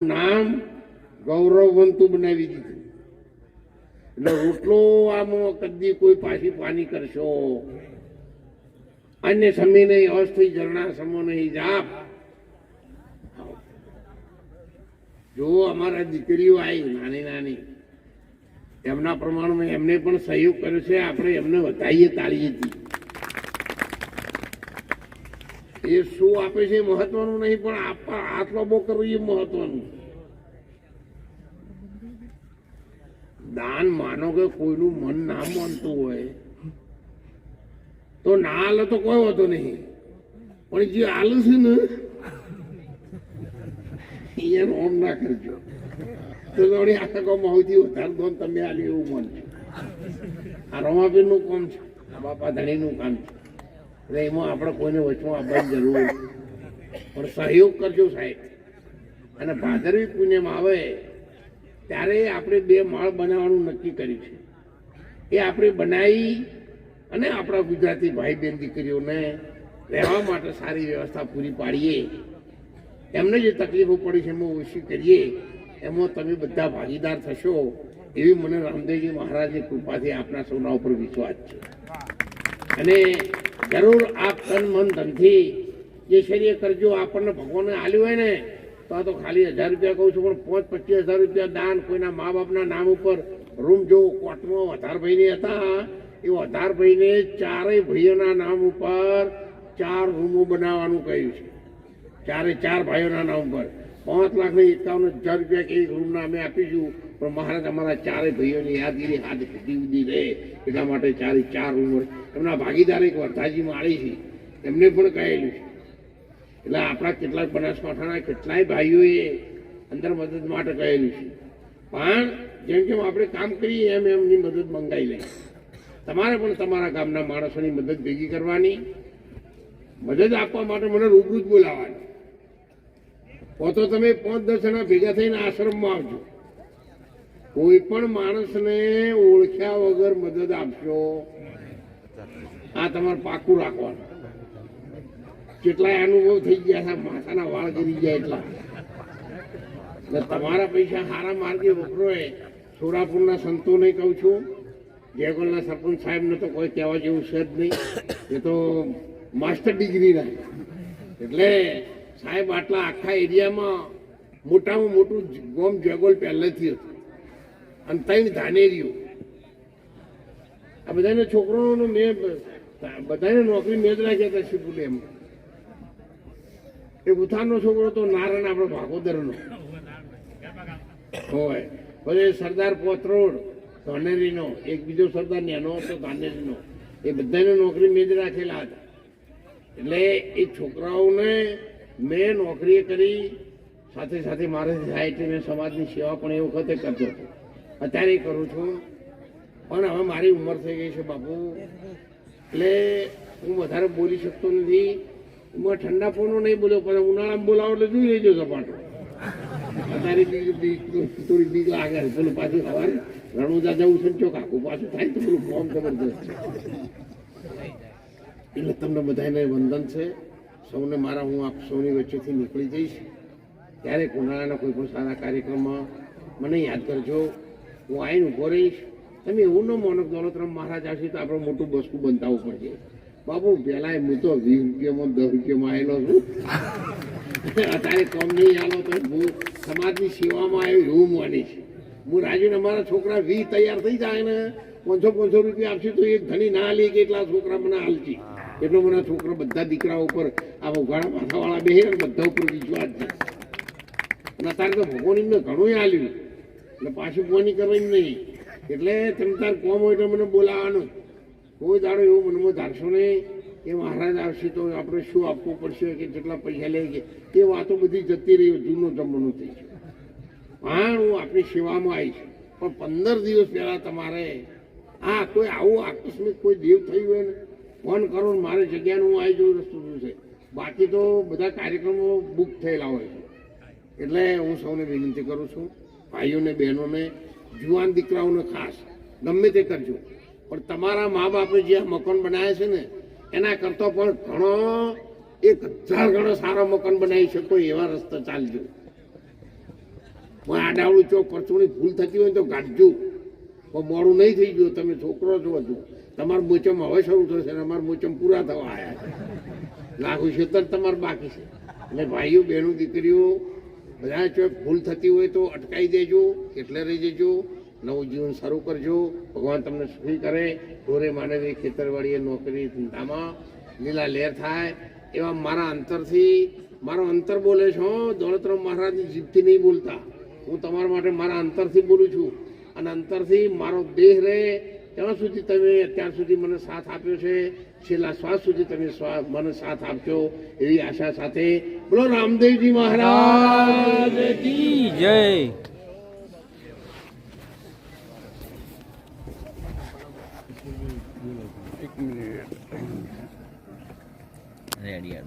નામ ગૌરવવંતું બનાવી દીધું. એટલે રોટલો આમાં કદી કોઈ પાછી પાની કરશો અન્ય સમય નહીં અસ્થિ ઝરણા સમો નહીં જાપ. જો અમારા દીકરીઓ આવી નાની નાની એમના પ્રમાણમાં એમને પણ સહયોગ કર્યો છે. આપણે એમને વધારીએ તાળીએ એ શું આપે છે મહત્વનું નહીં, પણ આટલો બહુ કરવું એ મહત્વનું. દાન માનો કે કોઈનું મન ના માનતું હોય તો ના હાલે તો કોઈ હોતો નહીં, પણ જે હાલે છે ને એનો ઓમ ના કરજો તો થોડી આખા માવથી વધારે દોન તમે આલ્યું એવું મન છે. આ રમાબેન નું કામ છે, આ બાપા ધણી નું કામ છે. એટલે એમાં આપણે કોઈને વચમાં આવવાની જરૂર પણ સહયોગ કરજો સાહેબ. અને ભાદરવી પૂનમ આવે ત્યારે આપણે 2 માળ બનાવવાનું નક્કી કર્યું છે. એ આપણે બનાવી અને આપણા ગુજરાતી ભાઈ બહેન દીકરીઓને રહેવા માટે સારી વ્યવસ્થા પૂરી પાડીએ. એમને જે તકલીફો પડી છે એમાં ઓછી કરીએ. એમાં તમે બધા ભાગીદાર થશો એવી મને રામદેવજી મહારાજની કૃપાથી આપણા સૌના ઉપર વિશ્વાસ છે. અને જરૂર આપ તન મન ધનથી જે શરીર કરજો. આપણને ભગવાને આલ્યું હોય ને તો ખાલી 1000 રૂપિયા કહું છું, પણ 25,000 રૂપિયા દાન કોઈના મા બાપના નામ ઉપર રૂમ જો કોર્ટમાં વધારભાઈને હતા એ વધારભાઈને 4 ભાઈઓના નામ ઉપર 4 રૂમો બનાવવાનું કહ્યું છે. 4 ભાઈઓના નામ ઉપર 5,51,000 રૂપિયા એક રૂમના અમે આપીશું. પણ મહારાજ અમારા 4 ભાઈઓની યાદગીરી હાથ સુધી ઉદી રહે એટલા માટે 4 રૂમ એમના ભાગીદાર એક વરધાજી માળી છે એમને પણ કહેલું છે. એટલે આપણા કેટલાક બનાસકાંઠાના કેટલાય ભાઈઓએ અંદર મદદ માટે કહેલું છે. પણ જેમ જેમ આપણે કામ કરીએ એમ એમની મદદ મંગાવી લઈએ. તમારે પણ તમારા ગામના માણસોની મદદ ભેગી કરવાની, મદદ આપવા માટે મને રૂબરૂ જ બોલાવવાની. તો તમે 5-10 જણા ભેગા થઈને આશ્રમમાં આવજો. કોઈ પણ માણસને ઓળખ્યા વગર મદદ આપશો આ તમારે પાકું રાખવાનું. કેટલાય અનુભવ થઈ ગયા છે, માથાના વાળ ગરી ગયા એટલા. તમારા પૈસા સારા માર્ગે વપરોય. સોરાપુરના સંતોને કહું છું, જયગોલના સરપંચ સાહેબને તો કોઈ કહેવા જેવું છે જ નહીં, એ તો માસ્ટર ડિગ્રીના. એટલે સાહેબ આટલા આખા એરિયામાં મોટામાં મોટું ગોમ જયગોલ પહેલેથી હતું અને 3 ધાનેરીઓ. આ બધાને છોકરાઓનો મેં બધાને નોકરી મેં જ રાખ્યા હતા. શિપુલે એમ એ ઉથારનો છોકરો તો નારાયણ આપણો ભાગોદરનો હોય. પછી સરદાર પોત્રોડ ધાનેરીનો, એક બીજો સરદાર નેનો હતો ધાનેરીનો. એ બધાને નોકરી મેં જ રાખેલા હતા. એટલે એ છોકરાઓને મેં નોકરી કરી, સાથે સાથે મારે થાય એટલે મેં સમાજની સેવા પણ એ વખતે કરતો હતો, અત્યારે કરું છું. પણ હવે મારી ઉંમર થઈ ગઈ છે બાપુ, એટલે હું વધારે બોલી શકતો નથી. હું ઠંડા પોનો નહીં બોલ્યો, પણ ઉનાળામાં બોલાવો એટલે જોઈ લેજો સપાટો. અત્યારે થોડી બીક લાગે. પેલું પાછું સવારે રણુજા જવું છે, ચોક આખું પાછું થાય તો પેલું ફોર્મ જબરદસ્ત છે. એટલે તમને બધાને વંદન છે. સૌને મારા, હું આપ સૌની વચ્ચેથી નીકળી જઈશ ત્યારે ઉનાળાના કોઈ પણ સારા કાર્યક્રમમાં મને યાદ કરજો. હું આવીને ઊભો રહીશ. તમે એવું ન માનો દોલતરામ મહારાજ આવશે તો આપણે મોટું બસકું બંધાવવું પડશે. બાબુ પહેલાં હું તો 20 રૂપિયામાં 10 રૂપિયામાં આવેલો છું. અત્યારે કમ નહીં આવો તો હું સમાજની સેવામાં આવી રૂમ વાની છે. હું રાજુને અમારા છોકરા 20 તૈયાર થઈ જાય ને 500 રૂપિયા આપશે તો એક ધણી ના લે કે એટલા છોકરા મને હાલશે. એટલો મને છોકરા બધા દીકરા ઉપર આ ઉઘાડા માથાવાળા બે બધા ઉપર વિશ્વાસ છે. અને અત્યારે તો ભગવાન એમને ઘણું હાલ્યું એટલે પાછું કોની કરવાની નહીં. એટલે તમે તાર કોમ હોય તો મને બોલાવવાનું. કોઈ દાડો એવું મનમાં ધારશો નહીં કે મહારાજ આવશે તો આપણે શું આપવું પડશે કે કેટલા પૈસા લે કે એ વાતો બધી જતી રહી. જૂનો જમવાનું થઈ છે. પણ હું આપણી સેવામાં આવીશ. પણ 15 દિવસ પહેલા તમારે કોઈ આવું આકસ્મિક કોઈ દેવ થયું હોય ને ફોન કરો, મારી જગ્યાનું હું આવી જવું રસ્તો શું છે. બાકી તો બધા કાર્યક્રમો બુક થયેલા હોય છે. એટલે હું સૌને વિનંતી કરું છું, ભાઈઓને બહેનોને, જુવાન દીકરાઓને ખાસ ગમે તે કરજો. પણ તમારા મા બાપે જે મકાન બનાવ્યા છે ને એના કરતાં પણ ઘણો 1000 ગણો સારા મકાન બનાવી શકો એવા રસ્તા ચાલજો. હું આડાવડું ચોક પરચોની ભૂલ થતી હોય ને તો કાઢજો, પણ મોડું નહીં થઈ ગયું. તમે છોકરો છો હજુ, તમારું મોચમ હવે શરૂ થશે ને અમારું મોચમ પૂરા થવા આવ્યા છે. લાખો છેતર તમારે બાકી છે. એટલે ભાઈઓ બહેનો દીકરીઓ બધા ચોક ભૂલ થતી હોય તો અટકાઈ દેજો, એટલે રહી જજો, નવું જીવન શરૂ કરજો. ભગવાન તમને સુખી કરે. ઢોરે માનવી ખેતરવાડીએ નોકરી ધંધામાં લીલા લહેર થાય એવા મારા અંતરથી, મારો અંતર બોલે છો. દોલતરામ મહારાજની જીભથી નહીં બોલતા, હું તમારા માટે મારા અંતરથી બોલું છું. અને અંતરથી મારો દેહ રહે ત્યાં સુધી તમે અત્યાર સુધી મને સાથ આપ્યો છે, છેલ્લા શ્વાસ સુધી તમે મને સાથ આપજો એવી આશા સાથે બોલો રામદેવજી મહારાજ કી જય. રેડી